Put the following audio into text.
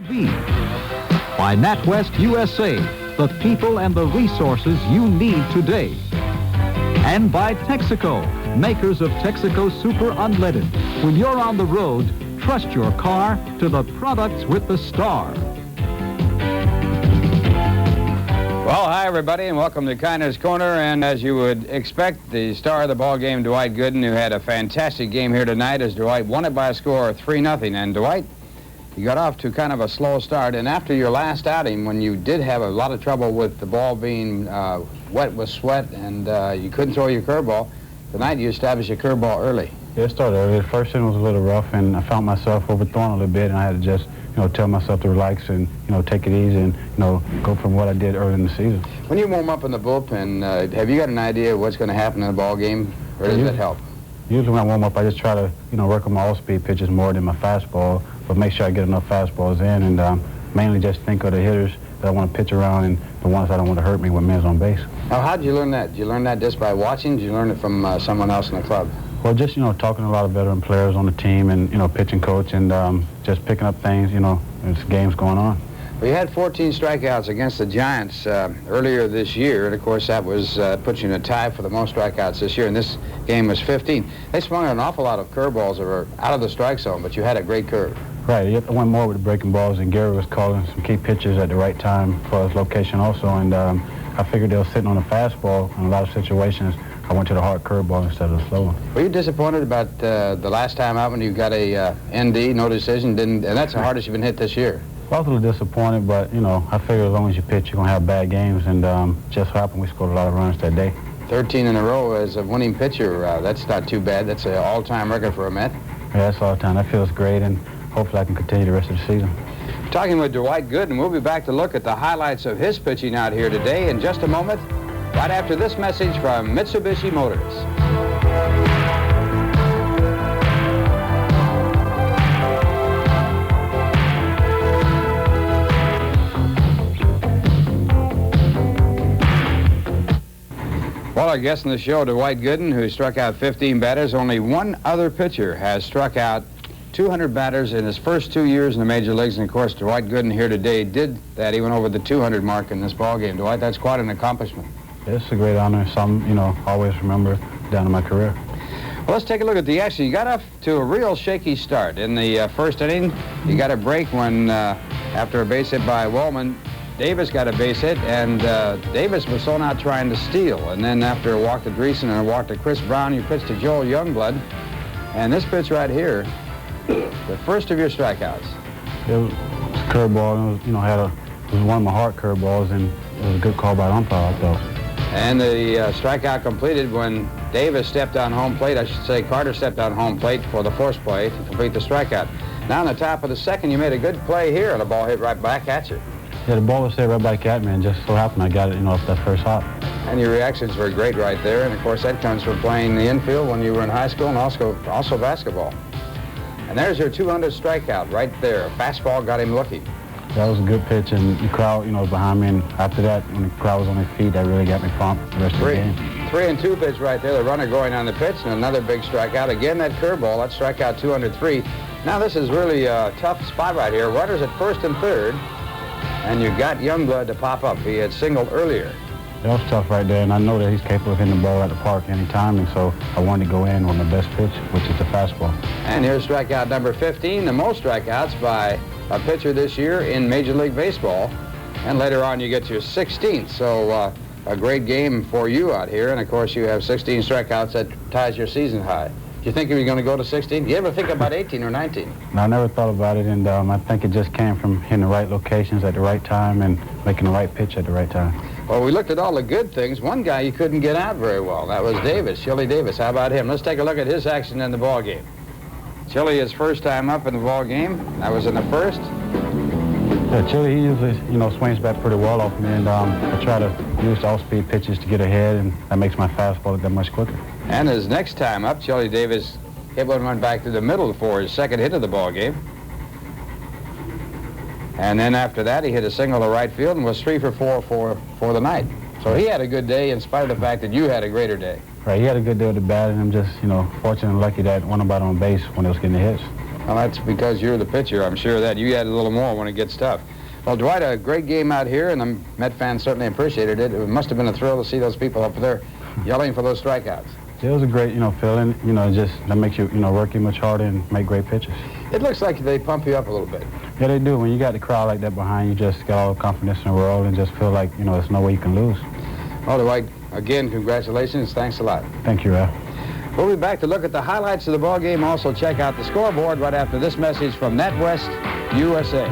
to be. By NatWest USA, the people and the resources you need today. And by Texaco, makers of Texaco Super Unleaded. When you're on the road, trust your car to the products with the star. Well, hi, everybody, and welcome to KINER'S Corner. And as you would expect, the star of the ball game, Dwight Gooden, who had a fantastic game here tonight as Dwight won it by a score of 3-0. And Dwight, you got off to kind of a slow start. And after your last outing, when you did have a lot of trouble with the ball being wet with sweat and you couldn't throw your curveball, tonight you established your curveball early. Yeah, it started early. The first inning was a little rough, and I found myself overthrowing a little bit, and I had to just, tell myself to relax and, take it easy and, go from what I did early in the season. When you warm up in the bullpen, have you got an idea of what's going to happen in the ball game, or does that help? Usually when I warm up, I just try to, work on my all-speed pitches more than my fastball, but make sure I get enough fastballs in, and mainly just think of the hitters that I want to pitch around and the ones that don't want to hurt me when men's on base. Now, how did you learn that? Did you learn that just by watching? Did you learn it from someone else in the club? Well, just, talking to a lot of veteran players on the team and, pitching coach and just picking up things, as games going on. Well, you had 14 strikeouts against the Giants earlier this year, and of course that was put you in a tie for the most strikeouts this year, and this game was 15. They swung an awful lot of curveballs that were out of the strike zone, but you had a great curve. Right, I went more with the breaking balls, and Gary was calling some key pitches at the right time for his location also, and I figured they were sitting on a fastball in a lot of situations. I went to the hard curveball instead of the slow one. Were you disappointed about the last time out when you got a ND, no decision, and that's the hardest you've been hit this year? I was a little disappointed, but, I figured as long as you pitch, you're going to have bad games, and just so happened we scored a lot of runs that day. 13 in a row as a winning pitcher, that's not too bad. That's an all-time record for a Met. Yeah, that's all-time. That feels great, and hopefully I can continue the rest of the season. Talking with Dwight Gooden, we'll be back to look at the highlights of his pitching out here today in just a moment, right after this message from Mitsubishi Motors. Well, our guest on the show, Dwight Gooden, who struck out 15 batters. Only one other pitcher has struck out 200 batters in his first 2 years in the major leagues, and of course Dwight Gooden here today did that. He went over the 200 mark in this ball game. Dwight, that's quite an accomplishment. It's a great honor. Some, always remember down in my career. Well, let's take a look at the action. You got off to a real shaky start in the first inning. You got a break when, after a base hit by Wellman, Davis got a base hit, and Davis was thrown out trying to steal. And then after a walk to Dreesen and a walk to Chris Brown, you pitched to Joel Youngblood. And this pitch right here, the first of your strikeouts. It was a curveball. It was, it was one of my hard curveballs, and it was a good call by the umpire, I thought. And the strikeout completed when Davis stepped on home plate. I should say Carter stepped on home plate for the force play to complete the strikeout. Now in the top of the second, you made a good play here, and the ball hit right back at you. Yeah, the ball was hit right back at me, and just so happened I got it, off that first hop. And your reactions were great right there, and of course that comes from playing the infield when you were in high school and also basketball. And there's your 200 strikeout right there. Fastball got him looking. That was a good pitch, and the crowd, was behind me, and after that, when the crowd was on their feet, that really got me pumped the rest of the game. 3-2 pitch right there, the runner going on the pitch, and another big strikeout. Again, that curveball, that strikeout 203. Now this is really a tough spot right here. Runners at first and third, and you got Youngblood to pop up. He had singled earlier. That was tough right there, and I know that he's capable of hitting the ball at the park anytime, and so I wanted to go in on the best pitch, which is the fastball. And here's strikeout number 15, the most strikeouts by a pitcher this year in Major League Baseball. And later on you get your 16th, so a great game for you out here, and of course you have 16 strikeouts. That ties your season high. Do you think you were going to go to 16? You ever think about 18 or 19? No, I never thought about it, and I think it just came from hitting the right locations at the right time and making the right pitch at the right time. Well, we looked at all the good things. One guy you couldn't get out very well. That was Davis, Chili Davis. How about him? Let's take a look at his action in the ball game. Chili, his first time up in the ball game. That was in the first. Yeah, Chili, he usually, swings back pretty well off me, and I try to use all-speed pitches to get ahead, and that makes my fastball look that much quicker. And his next time up, Chili Davis hit one run back to the middle for his second hit of the ball game. And then after that, he hit a single to right field and was 3 for 4 for the night. So he had a good day in spite of the fact that you had a greater day. Right, he had a good day with the bat, and I'm just, fortunate and lucky that one about on base when he was getting the hits. Well, that's because you're the pitcher. I'm sure that you add a little more when it gets tough. Well, Dwight, a great game out here, and the Met fans certainly appreciated it. It must have been a thrill to see those people up there yelling for those strikeouts. It was a great, feeling. Just that makes you, work you much harder and make great pitches. It looks like they pump you up a little bit. Yeah, they do. When you got the crowd like that behind you, just got all the confidence in the world and just feel like, there's no way you can lose. Well, Dwight, again, congratulations. Thanks a lot. Thank you, Ralph. We'll be back to look at the highlights of the ball game. Also check out the scoreboard right after this message from NatWest USA.